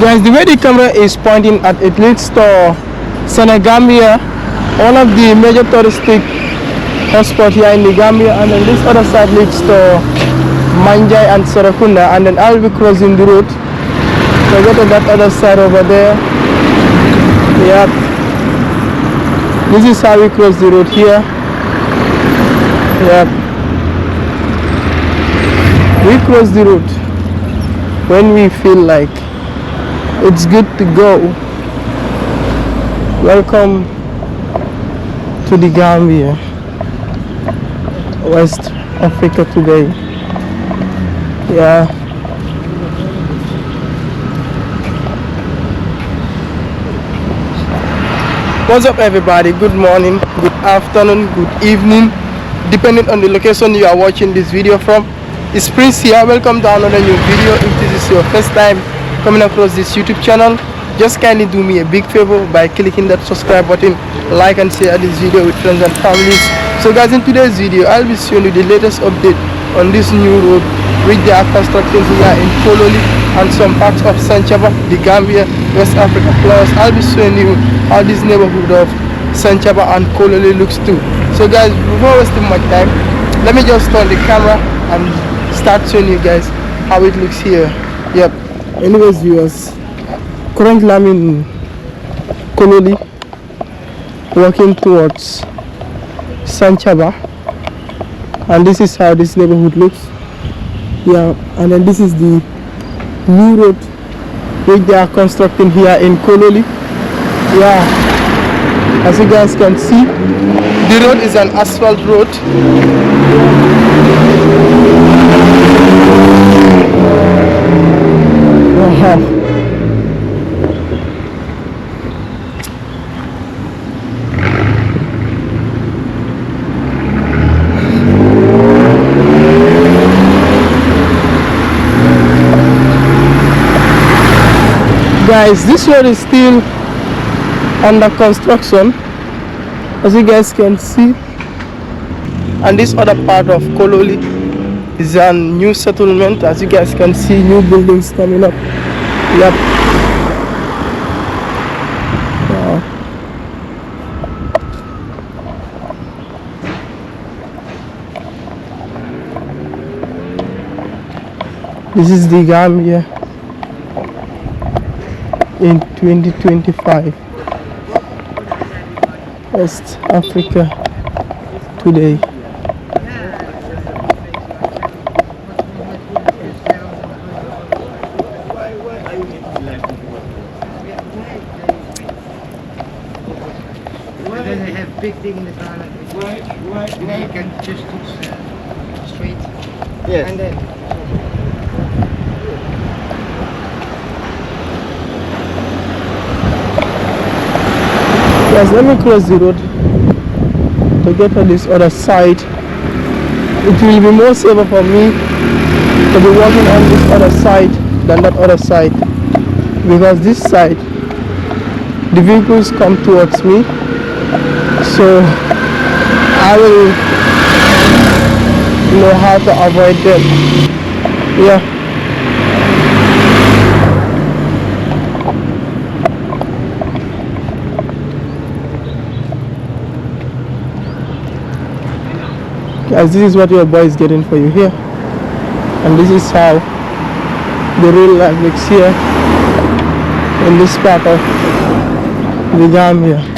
Guys, the way the camera is pointing at, it leads to Gambia, one of the major touristic hotspots here in the Gambia, and then this other side leads to Manjai and Sarakunda, and then I'll be crossing the road to go to that other side over there. Yep, this is how we cross the road here. Yep, we cross the road when we feel like it's good to go. Welcome to the Gambia, West Africa today. Yeah. What's up everybody? Good morning, good afternoon, good evening, depending on the location you are watching this video from. It's Prince here. Welcome to another new video. If this is your first time coming across this YouTube channel, just kindly do me a big favor by clicking that subscribe button, like and share this video with friends and families. So guys, in today's video I'll be showing you the latest update on this new road which they are constructing here in Kololi and some parts of Sanchaba, the Gambia, West Africa. Plus I'll be showing you how this neighborhood of Sanchaba and Kololi looks too. So guys, before wasting much time, let me just turn the camera and start showing you guys how it looks here. Yep. Anyways viewers, currently I'm in Kololi walking towards Sanchaba, and this is how this neighborhood looks. Yeah, and then this is the new road which they are constructing here in Kololi. Yeah, as you guys can see, the road is an asphalt road. Guys, this road is still under construction, as you guys can see, and this other part of Kololi is a new settlement. As you guys can see, new buildings coming up. Yep. Wow. This is the Gambia in 2025, West Africa today. Then they have big thing in the car like this. Right. And then you can just do straight. Yes. And then. Yes, let me cross the road to get to this other side. It will be more safer for me to be walking on this other side than that other side, because this side the vehicles come towards me, so I will know how to avoid them. Yeah. Guys, this is what your boy is getting for you here, and this is how the real life looks here in this part of the Gambia.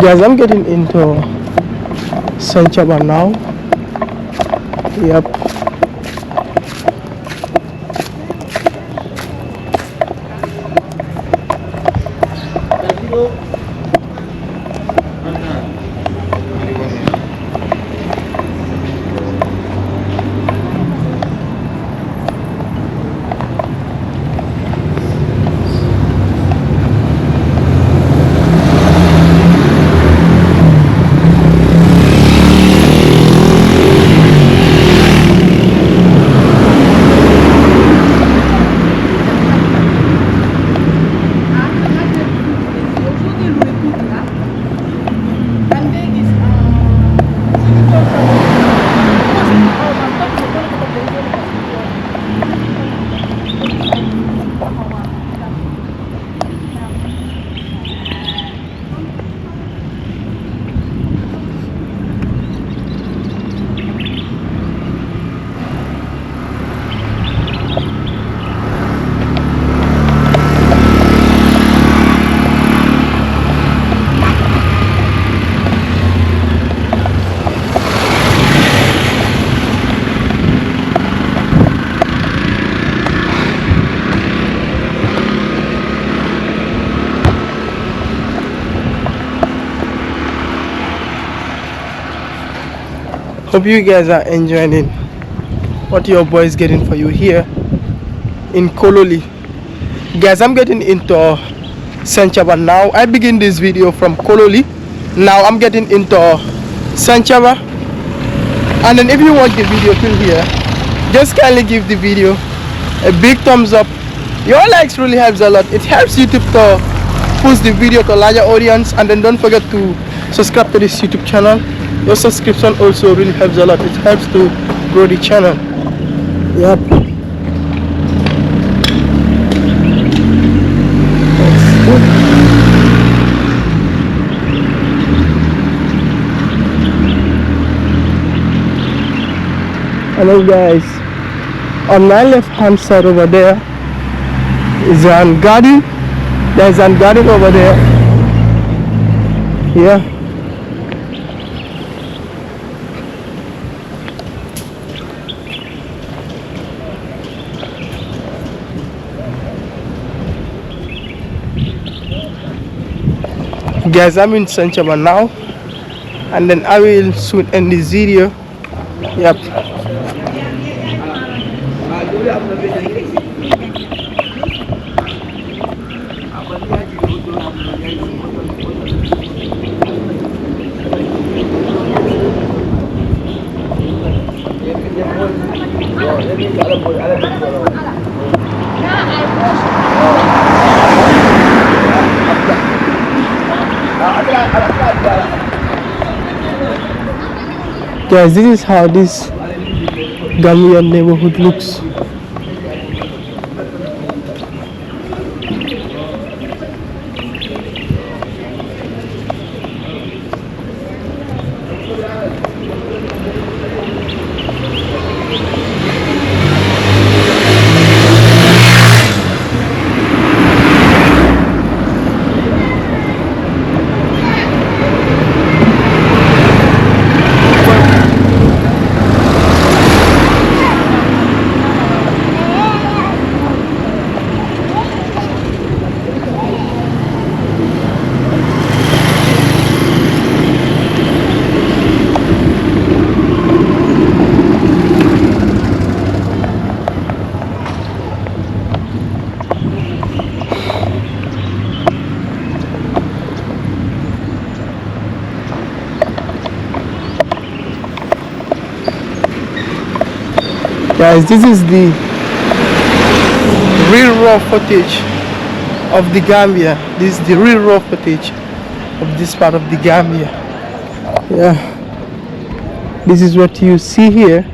Guys, I'm getting into Sanchaba now. Yep. Hope you guys are enjoying what your boy is getting for you here in Kololi. Guys, I'm getting into sanchaba now. I begin this video from Kololi. Now I'm getting into sanchaba. And then if you watch the video till here, just kindly give the video a big thumbs up. Your likes really helps a lot. It helps YouTube to push the video to a larger audience. And then don't forget to subscribe to this YouTube channel. Your subscription also really helps a lot. It helps to grow the channel. Yep. Hello guys, on my left hand side over there is an garden. There's a garden over there. Yeah. Guys, I'm in sanchaba now, and then I will soon end this video. Yep. Guys, this is how this Gambian neighborhood looks. Guys, this is the real raw footage of the Gambia. This is the real raw footage of this part of the Gambia. Yeah, this is what you see here.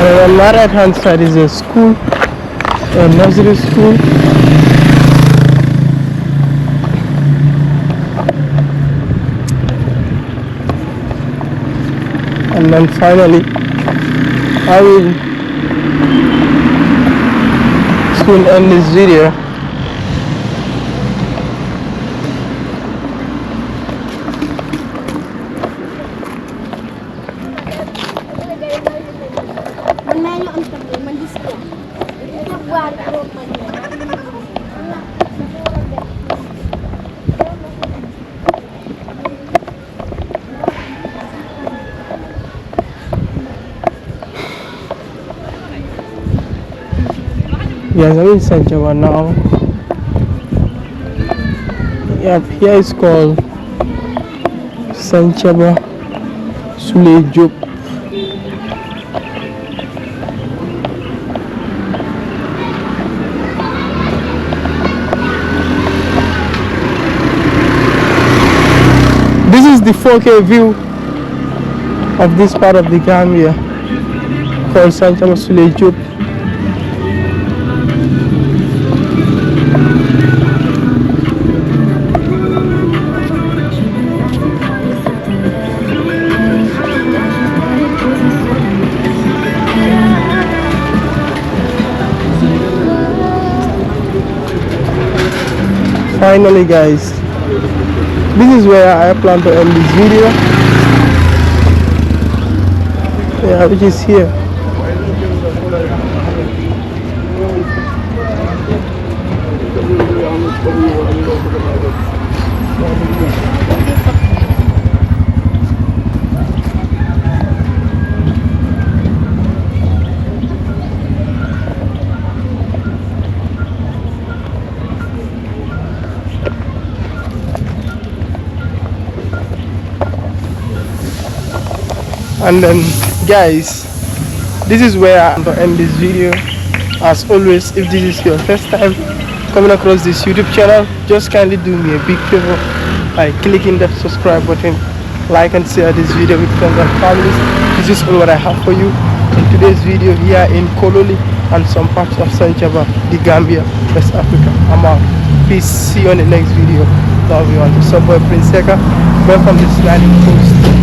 And on my right hand side is a school, a nursery school. And then finally, I will soon end this video. Yes, I'm in sanchaba now. Yep, here is called sanchaba Sulejub. This is the 4K view of this part of the Gambia called sanchaba Sulejub. finally guys, this is where I plan to end this video. Yeah, which is here. And then guys, this is where I'm going to end this video. As always, if this is your first time coming across this YouTube channel, just kindly do me a big favor by clicking that subscribe button, like and share this video with friends and families. This is all what I have for you in today's video here in Kololi and some parts of Sanchaba, the Gambia, West Africa. I'm out. Peace. See you on the next video. Love you all. Subboy Prince Seka. Welcome to Smiling Coast.